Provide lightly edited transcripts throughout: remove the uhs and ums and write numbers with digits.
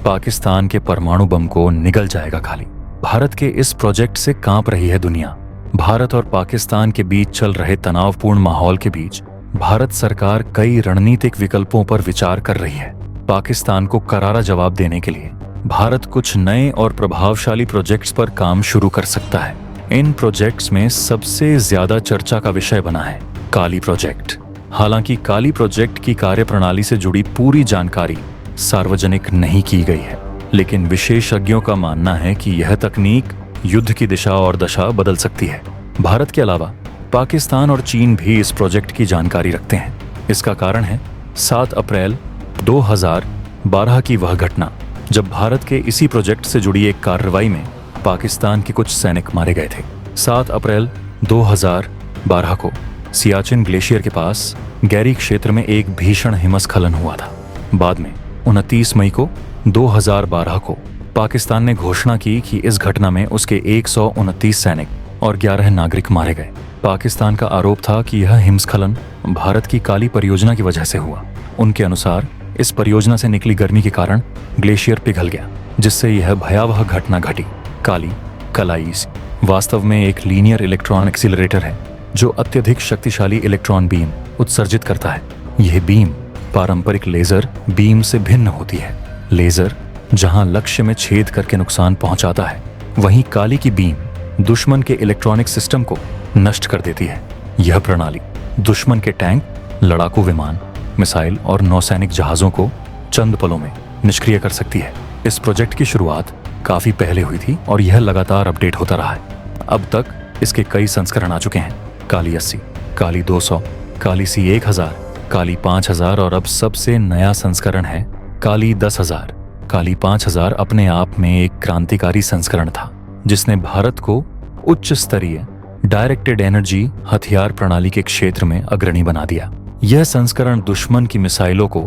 पाकिस्तान के परमाणु बम को निगल जाएगा खाली। भारत के इस प्रोजेक्ट से कांप रही है दुनिया। भारत और पाकिस्तान के बीच चल रहे तनावपूर्ण माहौल के बीच भारत सरकार कई रणनीतिक विकल्पों पर विचार कर रही है। पाकिस्तान को करारा जवाब देने के लिए भारत कुछ नए और प्रभावशाली प्रोजेक्ट्स पर काम शुरू कर सकता है। इन प्रोजेक्ट्स में सबसे ज्यादा चर्चा का विषय बना है काली प्रोजेक्ट। हालांकि काली प्रोजेक्ट की कार्यप्रणाली से जुड़ी पूरी जानकारी सार्वजनिक नहीं की गई है, लेकिन विशेषज्ञों का मानना है कि यह तकनीक युद्ध की दिशा और दशा बदल सकती है। भारत के अलावा पाकिस्तान और चीन भी इस प्रोजेक्ट की जानकारी रखते हैं। इसका कारण है 7 अप्रैल 2012 की वह घटना जब भारत के इसी प्रोजेक्ट से जुड़ी एक कार्रवाई में पाकिस्तान के कुछ सैनिक मारे गए थे। 7 अप्रैल 2012 को सियाचिन ग्लेशियर के पास गैरी क्षेत्र में एक भीषण हिमस्खलन हुआ था। बाद में 29 मई को 2012 को पाकिस्तान ने घोषणा की कि इस घटना में उसके 129 सैनिक और 11 नागरिक मारे गए। पाकिस्तान का आरोप था कि यह हिमस्खलन भारत की काली परियोजना की वजह से हुआ। उनके अनुसार इस परियोजना से निकली गर्मी के कारण ग्लेशियर पिघल गया, जिससे यह भयावह घटना घटी। काली कलाइस वास्तव में एक लीनियर इलेक्ट्रॉन एक्सीलरेटर है जो अत्यधिक शक्तिशाली इलेक्ट्रॉन बीम उत्सर्जित करता है। यह बीम पारंपरिक लेजर बीम से भिन्न होती है। लेजर जहां लक्ष्य में छेद करके नुकसान पहुंचाता है, वहीं काली की बीम दुश्मन के इलेक्ट्रॉनिक सिस्टम को नष्ट कर देती है। यह प्रणाली दुश्मन के टैंक, लड़ाकू विमान, मिसाइल और नौसैनिक जहाजों को चंद पलों में निष्क्रिय कर सकती है। इस प्रोजेक्ट की शुरुआत काफी पहले हुई थी और यह लगातार अपडेट होता रहा है। अब तक इसके कई संस्करण आ चुके हैं। काली 80, काली 200, काली C1000, काली 5000 और अब सबसे नया संस्करण है काली 10,000। काली 5000 अपने आप में एक क्रांतिकारी संस्करण था जिसने भारत को उच्च स्तरीय डायरेक्टेड एनर्जी हथियार प्रणाली के क्षेत्र में अग्रणी बना दिया। यह संस्करण दुश्मन की मिसाइलों को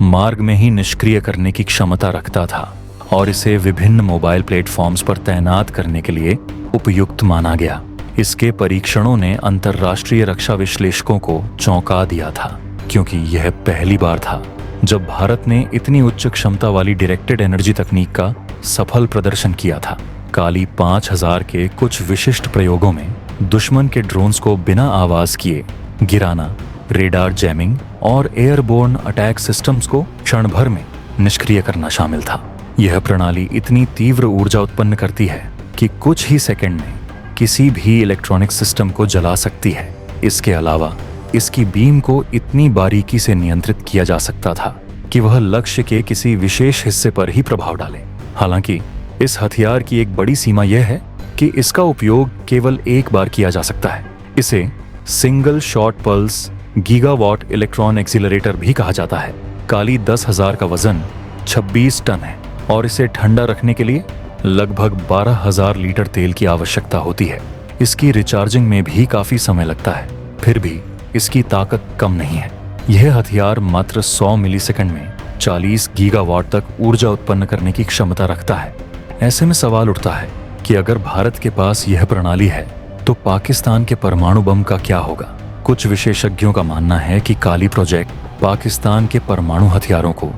मार्ग में ही निष्क्रिय करने की क्षमता रखता था और इसे विभिन्न मोबाइल प्लेटफॉर्म्स पर तैनात करने के लिए उपयुक्त माना गया। इसके परीक्षणों ने अंतर्राष्ट्रीय रक्षा विश्लेषकों को चौंका दिया था, क्योंकि यह पहली बार था जब भारत ने इतनी उच्च क्षमता वाली डायरेक्टेड एनर्जी तकनीक का सफल प्रदर्शन किया था। काली 5000 के कुछ विशिष्ट प्रयोगों में दुश्मन के ड्रोन्स को बिना आवाज किए गिराना, रेडार जैमिंग और एयरबोर्न अटैक सिस्टम्स को क्षण भर में निष्क्रिय करना शामिल था। यह प्रणाली इतनी तीव्र ऊर्जा उत्पन्न करती है कि कुछ ही सेकंड में किसी भी इलेक्ट्रॉनिक सिस्टम को जला सकती है। इसके अलावा इसकी बीम को इतनी बारीकी से नियंत्रित किया जा सकता था कि वह लक्ष्य के किसी विशेष हिस्से पर ही प्रभाव डाले। हालांकि इस हथियार की एक बड़ी सीमा यह है कि इसका उपयोग केवल एक बार किया जा सकता है। इसे single shot pulse gigawatt electron accelerator भी कहा जाता है। काली 10,000 का वजन 26 टन है और इसे ठंडा रखने के लिए लगभग 12,000 लीटर तेल की आवश्यकता होती है। इसकी रिचार्जिंग में भी काफी समय लगता है, फिर भी इसकी ताकत कम नहीं है। यह हथियार मात्र 100 मिलीसेकंड में 40 गीगावाट तक ऊर्जा उत्पन्न करने की क्षमता रखता है। ऐसे में सवाल उठता है कि अगर भारत के पास यह प्रणाली है तो पाकिस्तान के परमाणु बम का क्या होगा। कुछ विशेषज्ञों का मानना है कि काली प्रोजेक्ट पाकिस्तान के परमाणु हथियारों को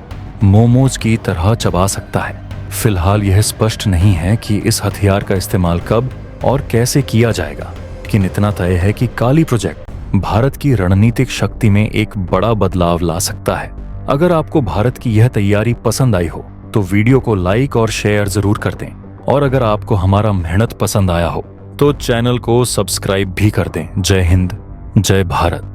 मोमोज की तरह चबा सकता है। फिलहाल यह स्पष्ट नहीं है कि इस हथियार का इस्तेमाल कब और कैसे किया जाएगा, लेकिन इतना तय है कि काली प्रोजेक्ट भारत की रणनीतिक शक्ति में एक बड़ा बदलाव ला सकता है। अगर आपको भारत की यह तैयारी पसंद आई हो तो वीडियो को लाइक और शेयर जरूर कर दें, और अगर आपको हमारा मेहनत पसंद आया हो तो चैनल को सब्सक्राइब भी कर दें। जय हिंद, जय भारत।